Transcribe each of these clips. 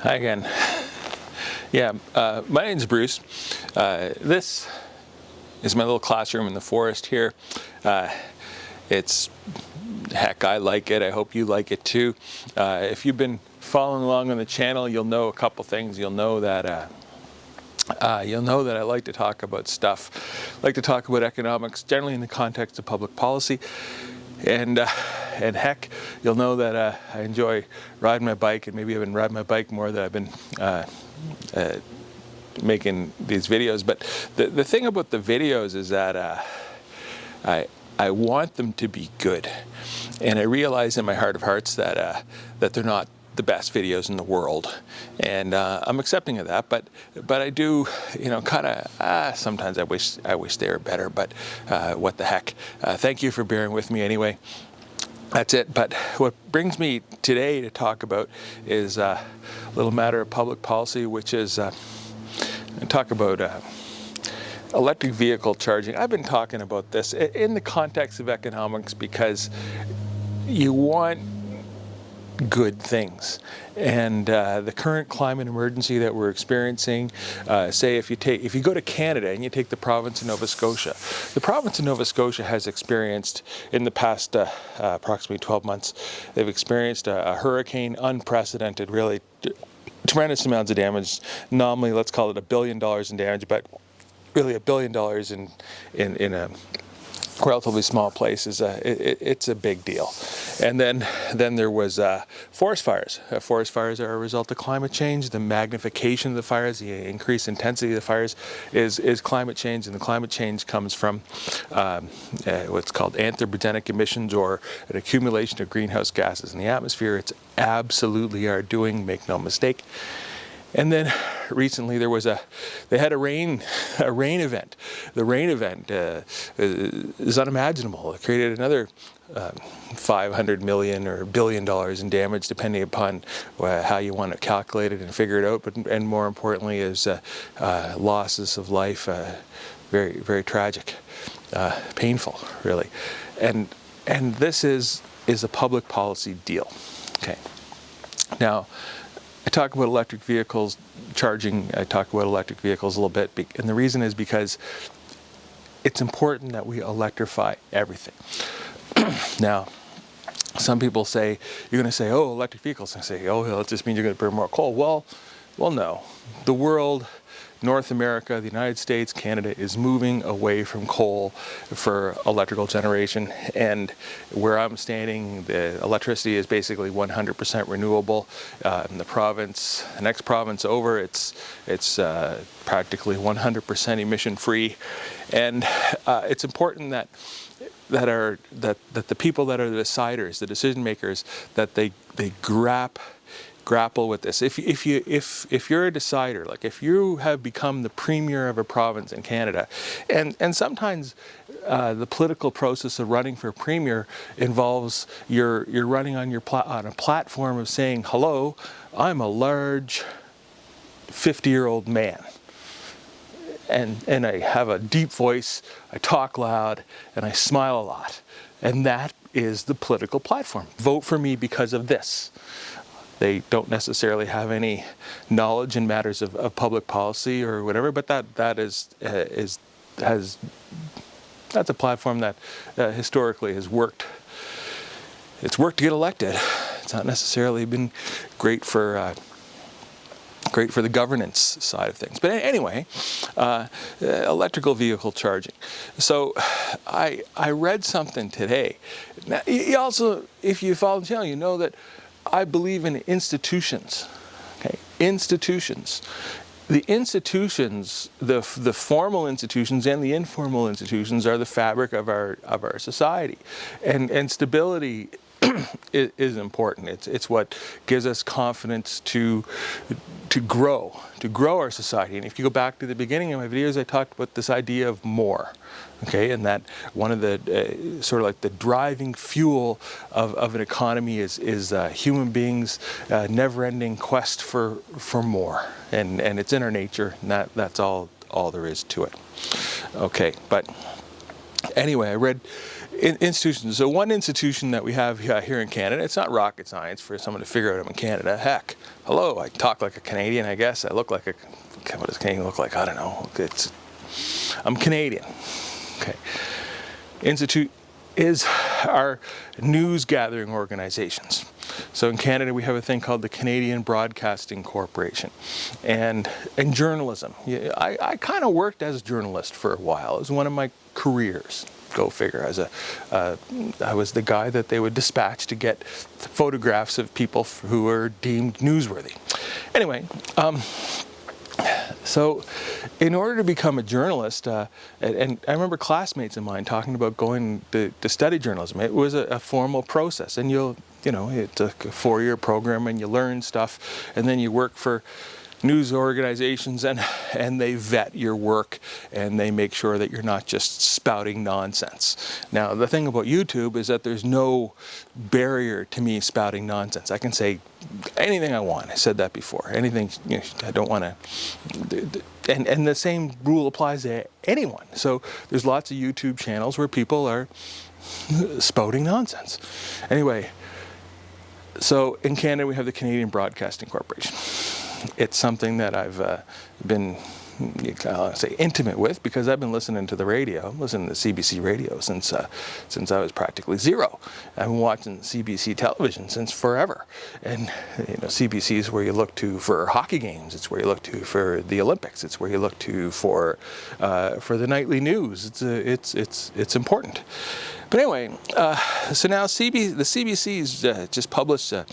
Hi again. Yeah, my name's Bruce. This is my little classroom in the forest here. It's, heck, I like it. I hope you like it too. If you've been following along on the channel, you'll know a couple things. You'll know that I like to talk about stuff. I like to talk about economics, generally in the context of public policy. And heck, you'll know that I enjoy riding my bike, and maybe I've been riding my bike more than I've been making these videos. But the thing about the videos is that I want them to be good, and I realize in my heart of hearts that they're not the best videos in the world, and I'm accepting of that. But I do, kind of sometimes I wish they were better. But what the heck? Thank you for bearing with me anyway. That's it. But what brings me today to talk about is a little matter of public policy, which is talk about electric vehicle charging. I've been talking about this in the context of economics because you want good things, and the current climate emergency that we're experiencing, say if you go to Canada and you take the province of Nova Scotia, the province of Nova Scotia has experienced in the past approximately 12 months, they've experienced a hurricane, unprecedented, really tremendous amounts of damage. Nominally, let's call it $1 billion in damage, but really $1 billion in a relatively small place is it's a big deal. And then there was forest fires. Forest fires are a result of climate change. The magnification of the fires, the increased intensity of the fires is climate change, and the climate change comes from what's called anthropogenic emissions, or an accumulation of greenhouse gases in the atmosphere. It's absolutely our doing, make no mistake. And then recently they had a rain event. The rain event is unimaginable. It created another $500 million or $1 billion in damage, depending upon how you want to calculate it and figure it out. And more importantly, is losses of life, very, very tragic, painful, really. And this is a public policy deal. Okay. Now, I talk about electric vehicles charging. I talk about electric vehicles a little bit, and the reason is because it's important that we electrify everything. Now, some people say, you're going to say, oh, electric vehicles, and I say, oh, that just means you're going to burn more coal. Well, no. The world, North America, the United States, Canada is moving away from coal for electrical generation, and where I'm standing, the electricity is basically 100% renewable. In the next province over, it's practically 100% emission free, and it's important that the people that are the deciders, the decision makers, that they grapple with this. If you're a decider, like if you have become the premier of a province in Canada, and sometimes the political process of running for premier involves you're running on a platform of saying, hello, I'm a large 50-year-old man, and I have a deep voice, I talk loud, and I smile a lot, and that is the political platform. Vote for me because of this. They don't necessarily have any knowledge in matters of public policy or whatever, but that's a platform that historically has worked. It's worked to get elected. It's not necessarily been great for the governance side of things. But anyway, electrical vehicle charging. So I read something today. Now, you also, if you follow the channel, you know that I believe in institutions. Okay, institutions. The institutions, the formal institutions and the informal institutions, are the fabric of our society, and stability is important. It's what gives us confidence to grow our society. And if you go back to the beginning of my videos, I talked about this idea of more. Okay, and that one of the sort of like the driving fuel of an economy is human beings' never-ending quest for more, and it's in our nature, and that's all there is to it. Okay, but anyway, I read institutions. So one institution that we have here in Canada, it's not rocket science for someone to figure out I'm in Canada. Heck, hello, I talk like a Canadian, I guess. I look like a, what does Canadian look like? I don't know. I'm Canadian. Okay. Institute is our news gathering organizations. So in Canada we have a thing called the Canadian Broadcasting Corporation, and journalism. I kind of worked as a journalist for a while. It was one of my careers. Go figure. I was the guy that they would dispatch to get photographs of people who were deemed newsworthy. Anyway. So in order to become a journalist, and I remember classmates of mine talking about going to study journalism. It was a formal process, and it's a 4-year program, and you learn stuff, and then you work for news organizations, and they vet your work, and they make sure that you're not just spouting nonsense. Now, the thing about YouTube is that there's no barrier to me spouting nonsense. I can say anything I want. I said that before. Anything, I don't want to, and the same rule applies to anyone. So there's lots of YouTube channels where people are spouting nonsense. Anyway, so in Canada we have the Canadian Broadcasting Corporation. It's something that I've been, intimate with, because I've been listening to the radio. I'm listening to CBC radio since I was practically 0. I've been watching CBC television since forever. And CBC is where you look to for hockey games. It's where you look to for the Olympics. It's where you look to for the nightly news. It's important. But anyway, so now the CBC's just published an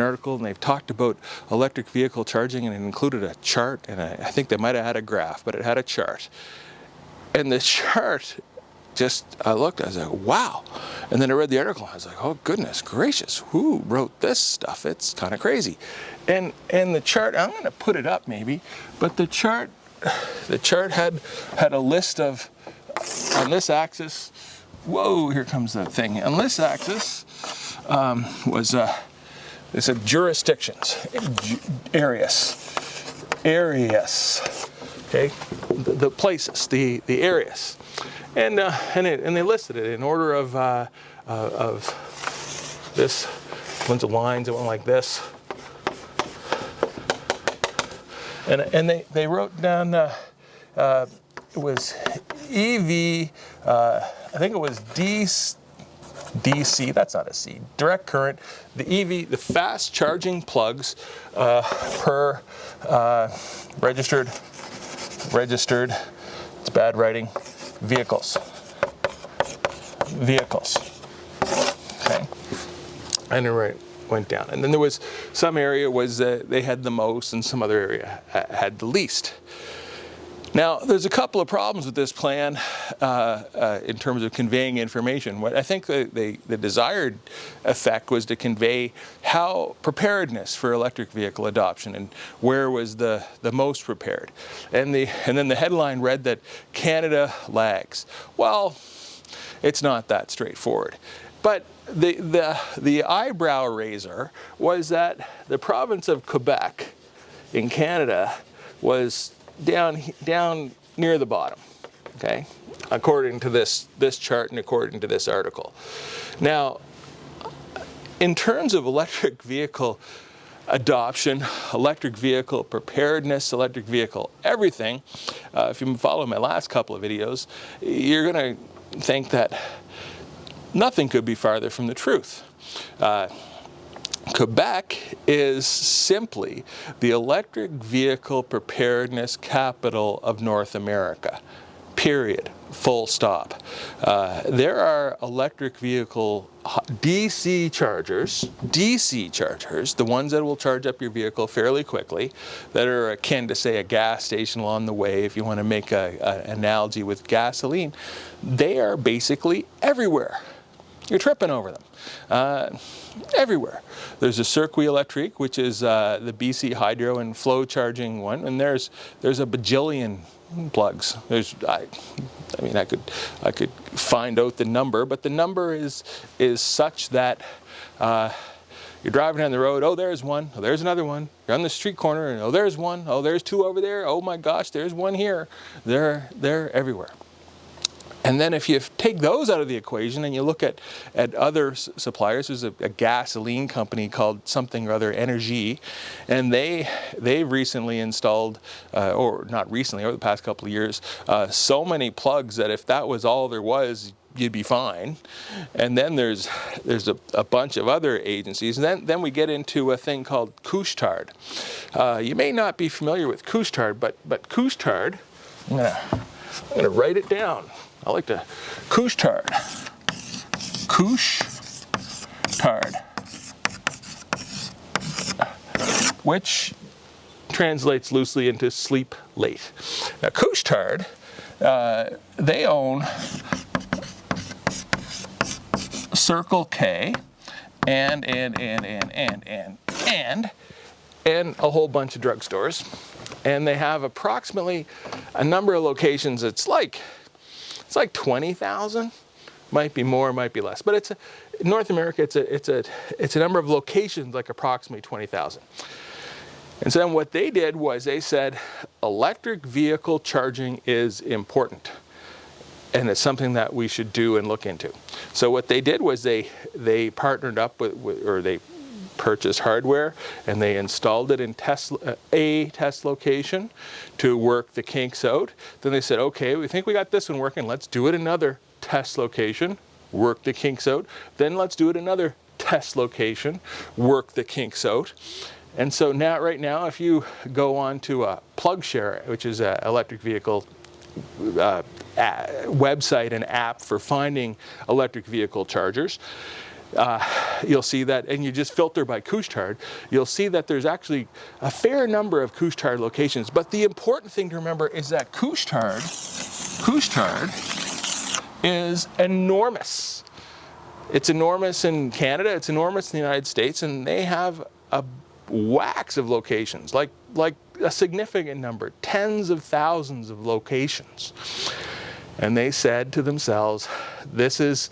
article, and they've talked about electric vehicle charging, and it included a chart, and I think they might have had a graph, but it had a chart. And the chart, I looked, I was like, wow. And then I read the article, and I was like, oh goodness gracious, who wrote this stuff? It's kind of crazy. And the chart, I'm going to put it up maybe, but the chart had a list of, on this axis, whoa, here comes the thing. On this axis it said jurisdictions, areas, okay, the places, the areas, and they listed it in order of this. Bunch of lines that went like this, and they wrote down it was EV. I think it was DC, that's not a C, direct current, the EV, the fast charging plugs per registered, it's bad writing, vehicles, okay, and it went down. And then there was some area they had the most, and some other area had the least. Now, there's a couple of problems with this plan in terms of conveying information. What I think the desired effect was to convey how preparedness for electric vehicle adoption, and where was the most prepared. And then the headline read that Canada lags. Well, it's not that straightforward. But the eyebrow raiser was that the province of Quebec in Canada was down near the bottom, okay, according to this chart and according to this article. Now, in terms of electric vehicle adoption, electric vehicle preparedness, electric vehicle everything, if you've been following my last couple of videos, you're going to think that nothing could be farther from the truth. Quebec is simply the electric vehicle preparedness capital of North America, period, full stop. There are electric vehicle DC chargers, the ones that will charge up your vehicle fairly quickly, that are akin to, say, a gas station along the way, if you want to make an analogy with gasoline. They are basically everywhere. You're tripping over them. Everywhere. There's a Cirque Electrique, which is the BC hydro and flow charging one, and there's a bajillion plugs. I could find out the number, but the number is such that you're driving down the road. Oh, there's one. Oh, there's another one. You're on the street corner, and oh, there's one. Oh, there's two over there. Oh my gosh, there's one here. They're everywhere. And then if you take those out of the equation and you look at other suppliers. There's a gasoline company called something or other Energy, and they've recently installed, or not recently, over the past couple of years, so many plugs that if that was all there was, you'd be fine. And then there's a bunch of other agencies, and then we get into a thing called Couche-Tard. You may not be familiar with Couche-Tard, but Couche-Tard, I'm gonna write it down. I like to Couche-Tard, which translates loosely into sleep late. Now Couche-Tard, they own Circle K and a whole bunch of drugstores, and they have approximately a number of locations. It's like 20,000, might be more, might be less, but it's in North America. It's a number of locations, like approximately 20,000. And so then what they did was they said electric vehicle charging is important, and it's something that we should do and look into. So what they did was they partnered up with or they purchased hardware, and they installed it in a test location to work the kinks out. Then they said, okay, we think we got this one working, let's do it another test location, work the kinks out. Then let's do it another test location, work the kinks out. And so right now, if you go on to PlugShare, which is an electric vehicle website and app for finding electric vehicle chargers, you'll see that, and you just filter by Couche-Tard, you'll see that there's actually a fair number of Couche-Tard locations. But the important thing to remember is that Couche-Tard is enormous. It's enormous in Canada, it's enormous in the United States, and they have a wax of locations, like a significant number, tens of thousands of locations. And they said to themselves, the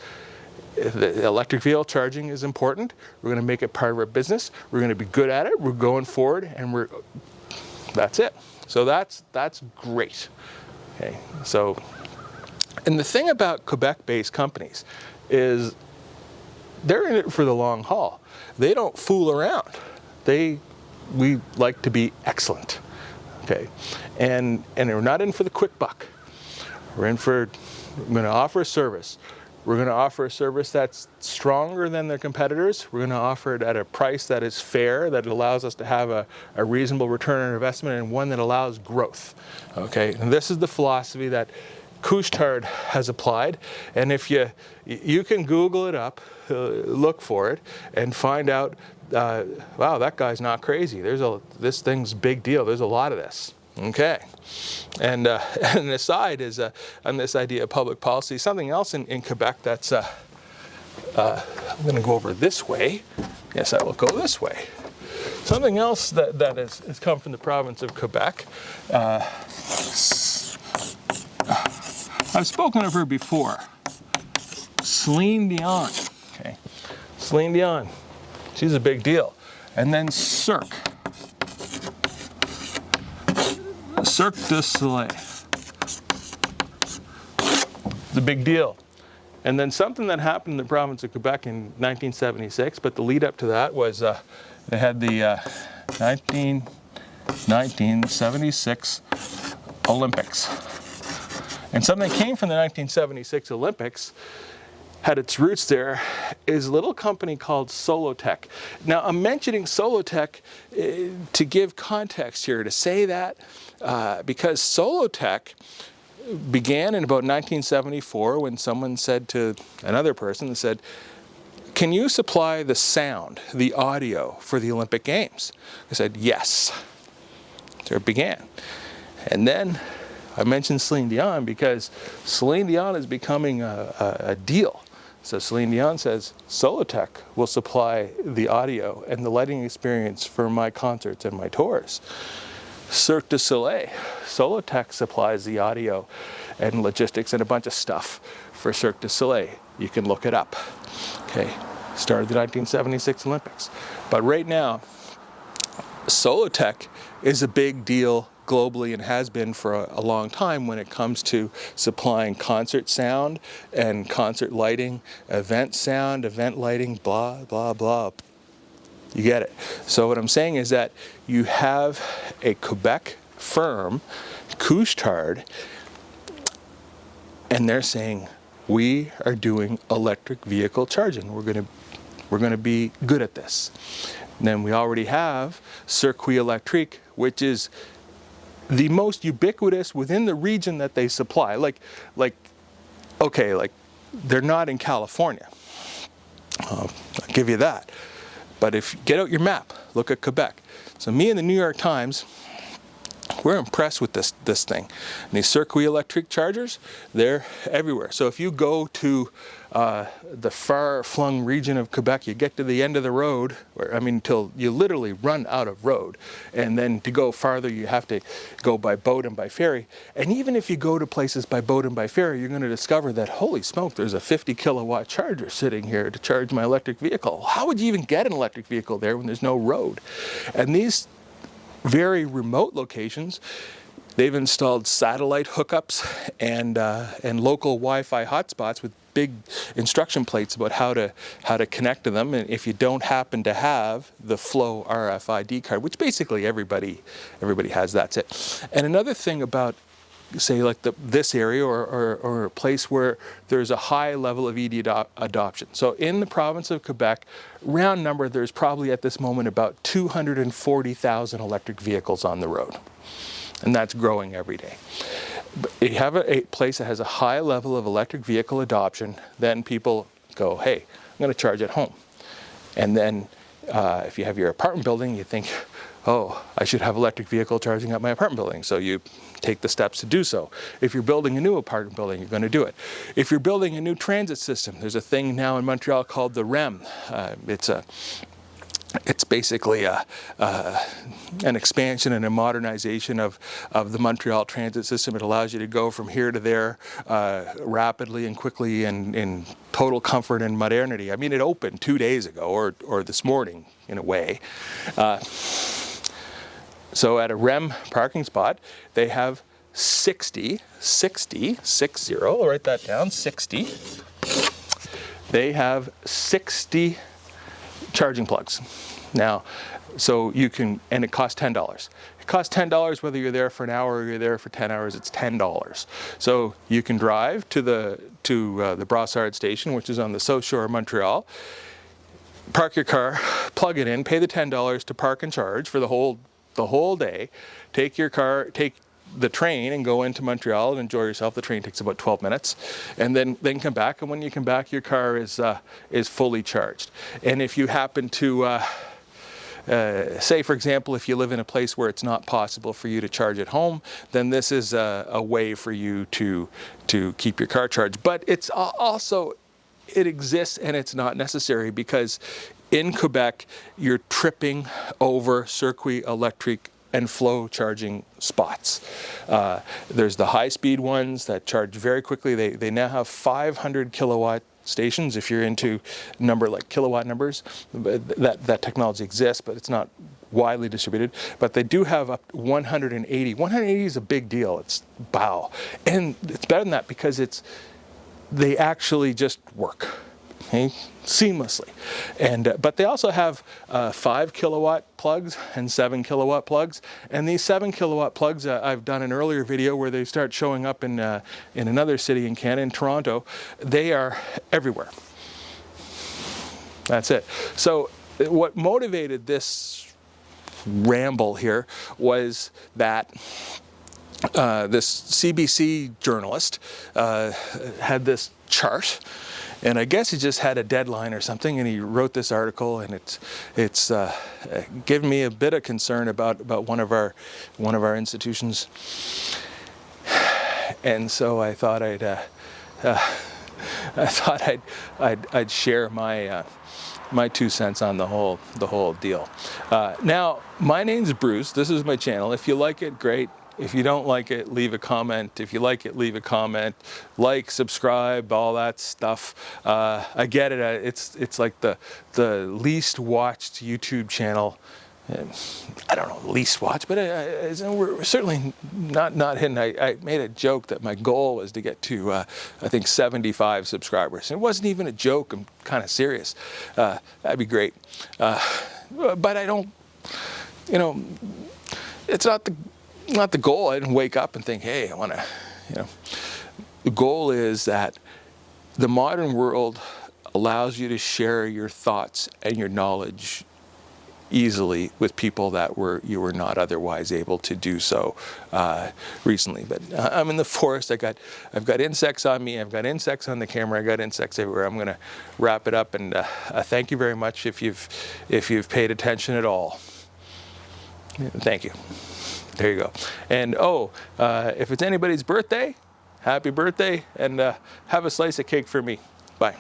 electric vehicle charging is important. We're going to make it part of our business. We're going to be good at it. We're going forward, and that's it. So that's great. Okay. So, and the thing about Quebec-based companies is they're in it for the long haul. They don't fool around. We like to be excellent. Okay, and we're not in for the quick buck. We're going to offer a service. We're going to offer a service that's stronger than their competitors. We're going to offer it at a price that is fair, that allows us to have a reasonable return on investment, and one that allows growth. Okay, and this is the philosophy that Couche-Tard has applied. And if you can Google it up, look for it, and find out, wow, that guy's not crazy. This thing's a big deal. There's a lot of this. Okay, and an aside is on this idea of public policy. Something else in Quebec that's I'm going to go over this way. Yes, I will go this way. Something else that has come from the province of Quebec. I've spoken of her before. Celine Dion. Okay, Celine Dion. She's a big deal. And then Cirque. Cirque du Soleil. It's a big deal. And then something that happened in the province of Quebec in 1976, but the lead up to that was they had the 1976 Olympics. And something that came from the 1976 Olympics, had its roots there, is a little company called Solotech. Now, I'm mentioning Solotech to give context here, to say that because Solotech began in about 1974 when someone said to another person, said, can you supply the sound, the audio for the Olympic Games? I said, yes. So it began. And then I mentioned Celine Dion because Celine Dion is becoming a deal. So Celine Dion says, Solotech will supply the audio and the lighting experience for my concerts and my tours. Cirque du Soleil, Solotech supplies the audio and logistics and a bunch of stuff for Cirque du Soleil. You can look it up. Okay, started the 1976 Olympics. But right now, Solotech is a big deal globally and has been for a long time when it comes to supplying concert sound and concert lighting, event sound, event lighting, blah, blah, blah. You get it. So what I'm saying is that you have a Quebec firm, Couche-Tard, and they're saying, we are doing electric vehicle charging. We're going to be good at this. And then we already have Cirque Electrique, which is the most ubiquitous within the region that they supply. Like they're not in California. I'll give you that. But if you get out your map, look at Quebec. So me and the New York Times, we're impressed with this thing. And these Cirque electric chargers, they're everywhere. So if you go to the far-flung region of Quebec, you get to the end of the road, until you literally run out of road. And then to go farther, you have to go by boat and by ferry. And even if you go to places by boat and by ferry, you're going to discover that, holy smoke, there's a 50 kilowatt charger sitting here to charge my electric vehicle. How would you even get an electric vehicle there when there's no road? And these very remote locations, they've installed satellite hookups and local Wi-Fi hotspots with big instruction plates about how to connect to them. And if you don't happen to have the Flow RFID card, which basically everybody has, that's it. And another thing about, say, like this area or a place where there's a high level of EV adoption. So in the province of Quebec, round number, there's probably at this moment about 240,000 electric vehicles on the road. And that's growing every day. But if you have a place that has a high level of electric vehicle adoption, then people go, hey, I'm going to charge at home. And then if you have your apartment building, you think, oh, I should have electric vehicle charging at my apartment building. So you take the steps to do so. If you're building a new apartment building, you're going to do it. If you're building a new transit system, there's a thing now in Montreal called the REM. It's basically an expansion and a modernization of the Montreal transit system. It allows you to go from here to there rapidly and quickly and in total comfort and modernity. I mean, it opened 2 days ago or this morning in a way. So at a REM parking spot, they have 60, I'll write that down, 60. They have 60 charging plugs. Now, so you can, and it costs $10. It costs $10 whether you're there for an hour or you're there for 10 hours, it's $10. So you can drive to the Brossard station, which is on the South Shore of Montreal, park your car, plug it in, pay the $10 to park and charge for the whole day, take your car, take the train and go into Montreal and enjoy yourself. The train takes about 12 minutes, and then come back. And when you come back, your car is fully charged. And if you happen to say, for example, if you live in a place where it's not possible for you to charge at home, then this is a way for you to keep your car charged. But it's also, it exists and it's not necessary, because in Quebec, you're tripping over Cirque electric and Flow charging spots. There's the high-speed ones that charge very quickly. They now have 500 kilowatt stations. If you're into number like kilowatt numbers, that technology exists, but it's not widely distributed. But they do have up to 180. 180 is a big deal. It's wow, and it's better than that because they actually just work. Okay, seamlessly. And but they also have 5 kilowatt plugs and 7 kilowatt plugs. And these 7 kilowatt plugs, I've done an earlier video where they start showing up in another city in Canada, in Toronto. They are everywhere. That's it. So what motivated this ramble here was that this CBC journalist had this chart. And I guess he just had a deadline or something, and he wrote this article, and it's given me a bit of concern about one of our institutions. And so I thought I'd share my 2 cents on the whole deal. Now, my name's Bruce. This is my channel. If you like it, great. If you don't like it, leave a comment. If you like it, leave a comment. Like, subscribe, all that stuff. I get it. It's like the least watched YouTube channel I don't know, least watch, but we're certainly not hitting. I made a joke that my goal was to get to, I think, 75 subscribers. And it wasn't even a joke. I'm kind of serious. That'd be great. But I don't, it's not the goal. I didn't wake up and think, hey, I want to, The goal is that the modern world allows you to share your thoughts and your knowledge easily with people that you were not otherwise able to do so recently. But I'm in the forest. I've got insects on me. I've got insects on the camera. I've got insects everywhere. I'm going to wrap it up, and thank you very much if you've paid attention at all. Thank you. There you go. And if it's anybody's birthday, happy birthday, and have a slice of cake for me. Bye.